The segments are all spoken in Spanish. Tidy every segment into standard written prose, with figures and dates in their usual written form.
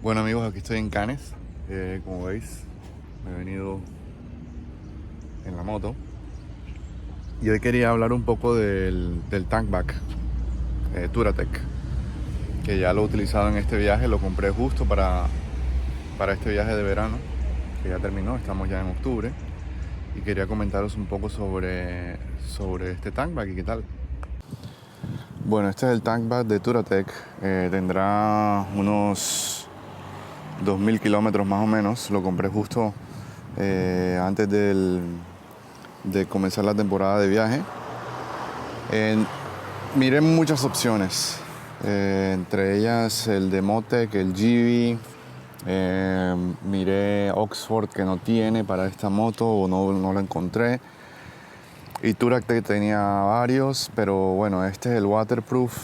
Bueno amigos, aquí estoy en Cannes. Como veis, me he venido en la moto. Y hoy quería hablar un poco del Tankback Touratech, que ya lo he utilizado en este viaje. Lo compré justo para este viaje de verano, que ya terminó, estamos ya en octubre. Y quería comentaros un poco sobre este Tankback y qué tal. Bueno, este es el Tankback de Touratech. Tendrá unos 2000 kilómetros más o menos. Lo compré justo antes de comenzar la temporada de viaje. Miré muchas opciones, entre ellas el de Motec, el Givi. Miré Oxford, que no tiene para esta moto, o no lo encontré. Y Touratech tenía varios, pero bueno, este es el waterproof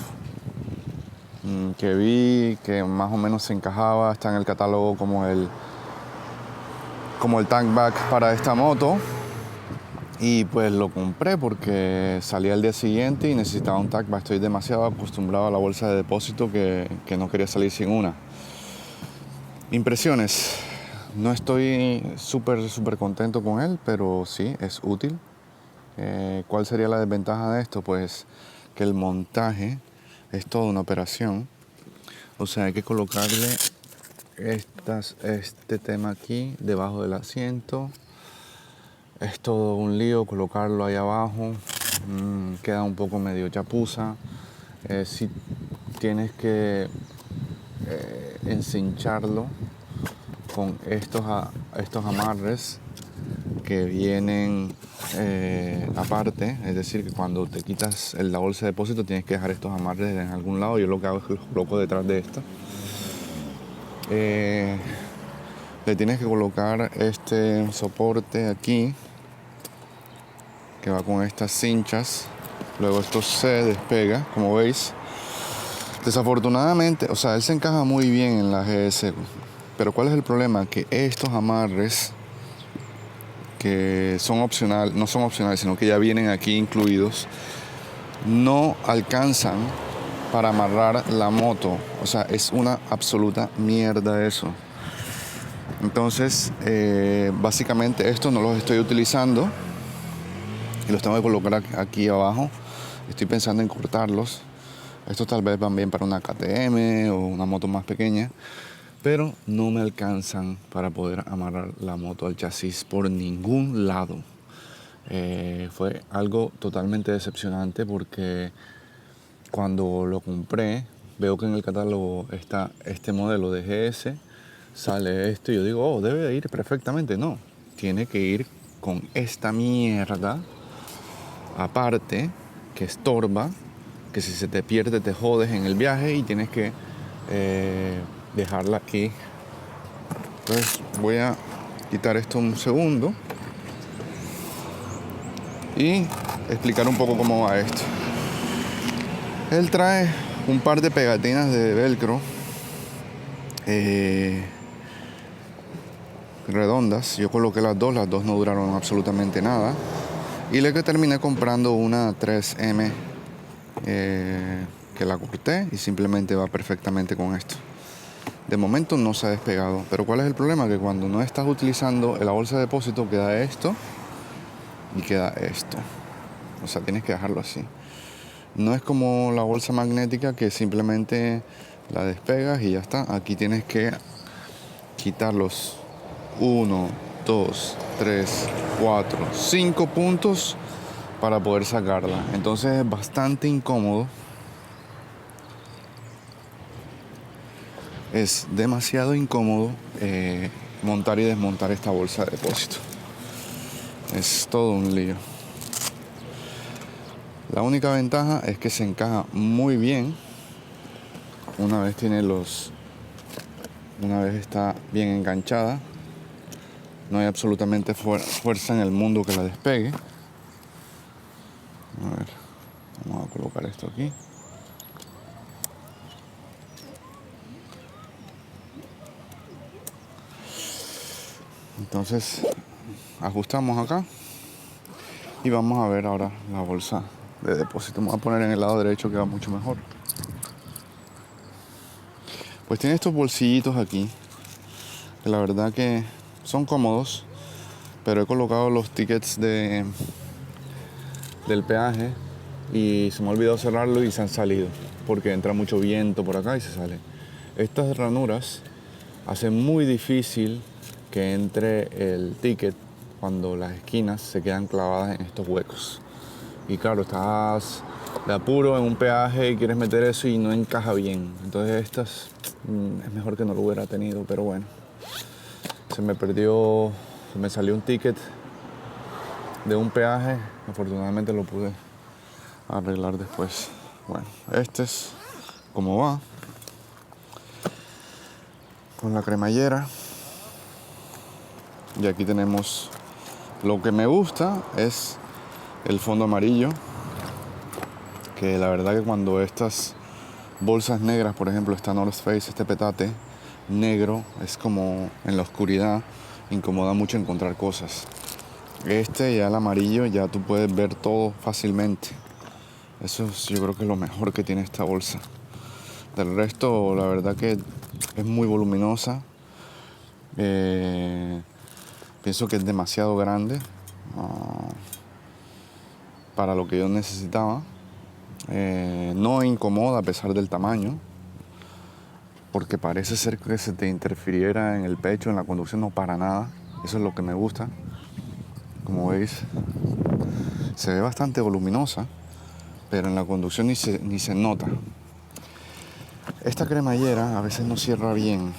que vi, que más o menos se encajaba. Está en el catálogo como el Tankback para esta moto. Y pues lo compré porque salía al día siguiente y necesitaba un Tankback. Estoy demasiado acostumbrado a la bolsa de depósito que no quería salir sin una. Impresiones. No estoy súper contento con él, pero sí, es útil. ¿Cuál sería la desventaja de esto? Pues que el montaje es toda una operación. O sea, hay que colocarle este tema aquí debajo del asiento. Es todo un lío colocarlo ahí abajo. Queda un poco medio chapuza. Si tienes que encincharlo con estos amarres que vienen aparte. Es decir, que cuando te quitas la bolsa de depósito tienes que dejar estos amarres en algún lado. Yo lo que hago es que los coloco detrás de esto. Le tienes que colocar este soporte aquí, que va con estas cinchas. Luego esto se despega, como veis. Desafortunadamente, o sea, él se encaja muy bien en la GS. Pero ¿cuál es el problema? Que estos amarres, que no son opcionales, sino que ya vienen aquí incluidos, no alcanzan para amarrar la moto. O sea, es una absoluta mierda eso. Entonces, básicamente estos no los estoy utilizando y los tengo que colocar aquí abajo. Estoy pensando en cortarlos. Estos tal vez van bien para una KTM o una moto más pequeña, pero no me alcanzan para poder amarrar la moto al chasis por ningún lado. Fue algo totalmente decepcionante porque cuando lo compré, veo que en el catálogo está este modelo de GS, sale esto y yo digo, debe de ir perfectamente. No, tiene que ir con esta mierda aparte, que estorba, que si se te pierde te jodes en el viaje y tienes que dejarla aquí. Entonces voy a quitar esto un segundo y explicar un poco cómo va esto. Él trae un par de pegatinas de velcro redondas. Yo coloqué las dos no duraron absolutamente nada. Y luego terminé comprando una 3M que la corté y simplemente va perfectamente con esto. De momento no se ha despegado, pero ¿cuál es el problema? Que cuando no estás utilizando la bolsa de depósito queda esto y queda esto. O sea, tienes que dejarlo así. No es como la bolsa magnética que simplemente la despegas y ya está. Aquí tienes que quitar los 1, 2, 3, 4, 5 puntos para poder sacarla. Entonces es bastante incómodo. Es demasiado incómodo montar y desmontar esta bolsa de depósito. Es todo un lío. La única ventaja es que se encaja muy bien una vez está bien enganchada. No hay absolutamente fuerza en el mundo que la despegue. A ver, vamos a colocar esto aquí. Entonces ajustamos acá y vamos a ver ahora la bolsa de depósito. Me voy a poner en el lado derecho, que va mucho mejor. Pues tiene estos bolsillitos aquí, que la verdad que son cómodos, pero he colocado los tickets del peaje y se me ha olvidado cerrarlo y se han salido, porque entra mucho viento por acá y se sale. Estas ranuras hacen muy difícil que entre el ticket cuando las esquinas se quedan clavadas en estos huecos. Y claro, estás de apuro en un peaje y quieres meter eso y no encaja bien. Entonces estas es mejor que no lo hubiera tenido, pero bueno. Se me salió un ticket de un peaje. Afortunadamente lo pude arreglar después. Bueno, este es como va. Con la cremallera. Y aquí tenemos, lo que me gusta es el fondo amarillo, que la verdad que cuando estas bolsas negras, por ejemplo esta North Face, este petate negro, es como en la oscuridad, incomoda mucho encontrar cosas. Ya el amarillo, ya tú puedes ver todo fácilmente. Eso yo creo que es lo mejor que tiene esta bolsa. Del resto, la verdad que es muy voluminosa. Pienso que es demasiado grande para lo que yo necesitaba. No incomoda a pesar del tamaño, porque parece ser que se te interfiriera en el pecho, en la conducción, no para nada. Eso es lo que me gusta. Como veis, se ve bastante voluminosa, pero en la conducción ni se nota. Esta cremallera a veces no cierra bien,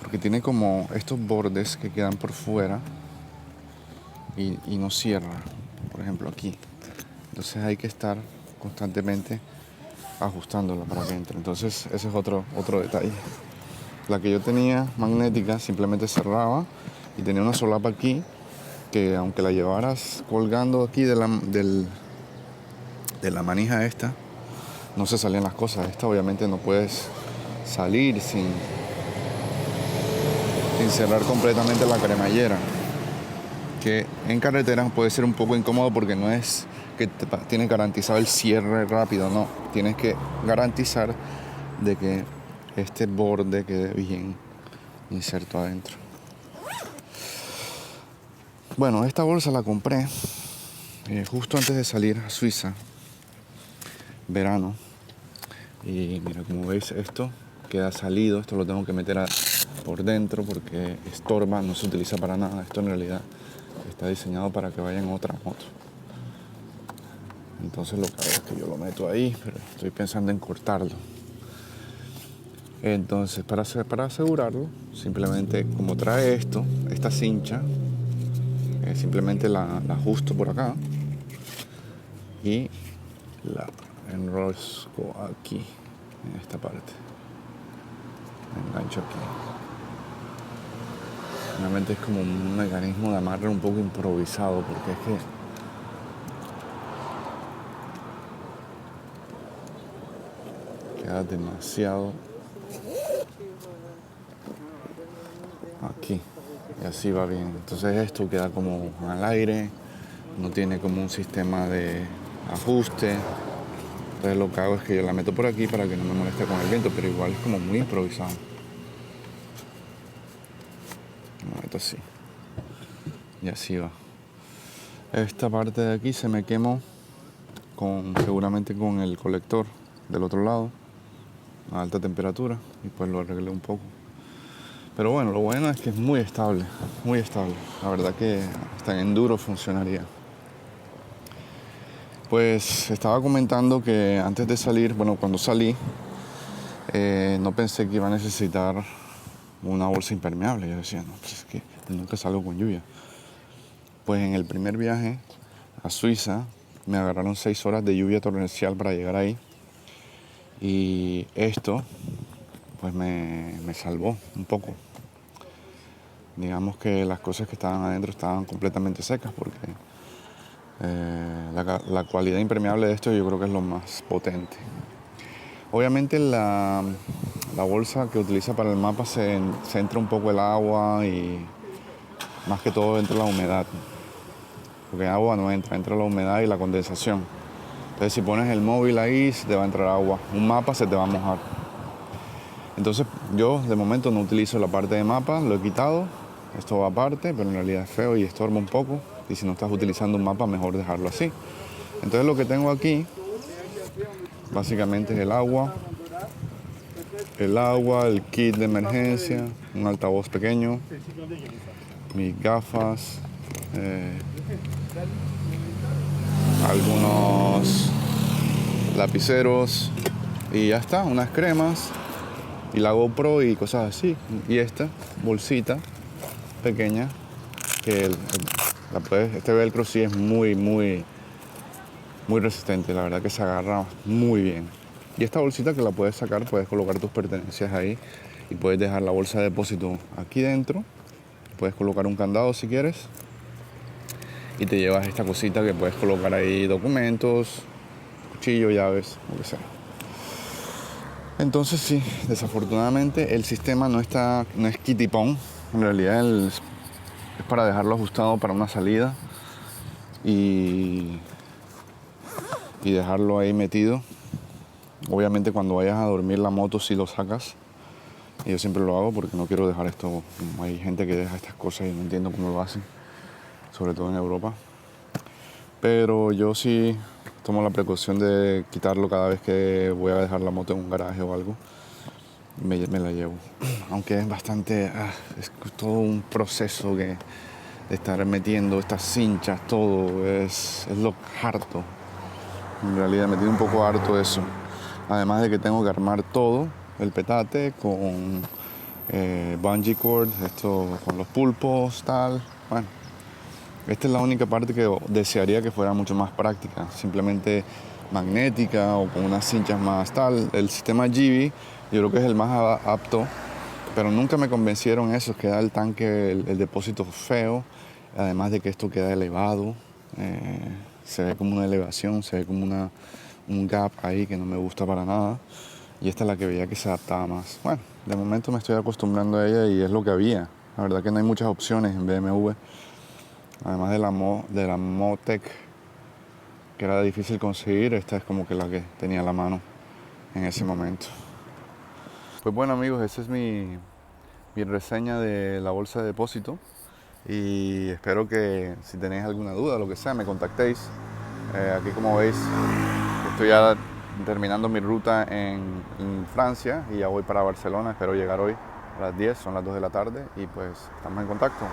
porque tiene como estos bordes que quedan por fuera y no cierra, por ejemplo aquí. Entonces hay que estar constantemente ajustándola para que entre. Entonces ese es otro detalle. La que yo tenía magnética simplemente cerraba y tenía una solapa aquí que, aunque la llevaras colgando aquí de la manija esta, no se salían las cosas. Esta obviamente no puedes salir sin cerrar completamente la cremallera, que en carretera puede ser un poco incómodo porque no es que tienes garantizado el cierre rápido, no, tienes que garantizar de que este borde quede bien inserto adentro. Bueno, esta bolsa la compré justo antes de salir a Suiza, verano, y mira, como veis, esto queda salido. Esto lo tengo que meter por dentro porque estorba, no se utiliza para nada. Esto en realidad está diseñado para que vaya en otra moto. Entonces lo que hago es que yo lo meto ahí, pero estoy pensando en cortarlo. Entonces, para asegurarlo, simplemente como trae esta cincha, simplemente la ajusto por acá y la enrosco aquí, en esta parte. Engancho aquí. Realmente es como un mecanismo de amarre un poco improvisado, porque es que queda demasiado aquí y así va bien. Entonces esto queda como al aire, no tiene como un sistema de ajuste. Entonces lo que hago es que yo la meto por aquí para que no me moleste con el viento, pero igual es como muy improvisado. Lo meto así y así va. Esta parte de aquí se me quemó seguramente con el colector del otro lado a alta temperatura, y pues lo arreglé un poco. Pero bueno, lo bueno es que es muy estable, muy estable. La verdad que hasta en enduro funcionaría. Pues estaba comentando que antes de salir, bueno, cuando salí, no pensé que iba a necesitar una bolsa impermeable. Yo decía, no, pues es que nunca salgo con lluvia. Pues en el primer viaje a Suiza me agarraron 6 horas de lluvia torrencial para llegar ahí. Y esto pues me salvó un poco. Digamos que las cosas que estaban adentro estaban completamente secas, porque la cualidad impermeable de esto yo creo que es lo más potente. Obviamente la bolsa que utiliza para el mapa se entra un poco el agua, y más que todo entra la humedad, porque agua no entra la humedad y la condensación. Entonces si pones el móvil ahí, se te va a entrar agua. Un mapa se te va a mojar. Entonces yo de momento no utilizo la parte de mapa, lo he quitado. Esto va aparte, pero en realidad es feo y estorba un poco. Y si no estás utilizando un mapa, mejor dejarlo así. Entonces lo que tengo aquí básicamente es el agua, el kit de emergencia, un altavoz pequeño, mis gafas, algunos lapiceros y ya está, unas cremas y la GoPro y cosas así. Y esta bolsita pequeña que este velcro sí es muy resistente, la verdad que se agarra muy bien. Y esta bolsita que la puedes sacar, puedes colocar tus pertenencias ahí y puedes dejar la bolsa de depósito aquí dentro. Puedes colocar un candado si quieres y te llevas esta cosita que puedes colocar ahí documentos, cuchillo, llaves, lo que sea. Entonces sí, desafortunadamente el sistema no es kitipón, en realidad es para dejarlo ajustado para una salida y dejarlo ahí metido. Obviamente cuando vayas a dormir la moto sí lo sacas. Y yo siempre lo hago porque no quiero dejar esto. Hay gente que deja estas cosas y no entiendo cómo lo hacen, sobre todo en Europa. Pero yo sí tomo la precaución de quitarlo cada vez que voy a dejar la moto en un garaje o algo. Me la llevo. Aunque es bastante, es todo un proceso de estar metiendo estas cinchas, todo, es lo harto. En realidad me tiene un poco harto eso. Además de que tengo que armar todo, el petate con bungee cord, esto con los pulpos, tal. Bueno, esta es la única parte que desearía que fuera mucho más práctica, simplemente magnética o con unas cinchas más tal. El sistema Givi yo creo que es el más apto, pero nunca me convencieron esos, queda el tanque, el depósito feo, además de que esto queda elevado, se ve como una elevación, se ve como un gap ahí que no me gusta para nada. Y esta es la que veía que se adaptaba más. Bueno, de momento me estoy acostumbrando a ella y es lo que había. La verdad que no hay muchas opciones en BMW. Además de la Motec, que era difícil conseguir, esta es como que la que tenía a la mano en ese momento. Pues bueno amigos, esa es mi reseña de la bolsa de depósito. Y espero que si tenéis alguna duda o lo que sea, me contactéis. Aquí como veis, estoy ya terminando mi ruta en Francia y ya voy para Barcelona. Espero llegar hoy a las 10, son las 2 de la tarde y pues estamos en contacto.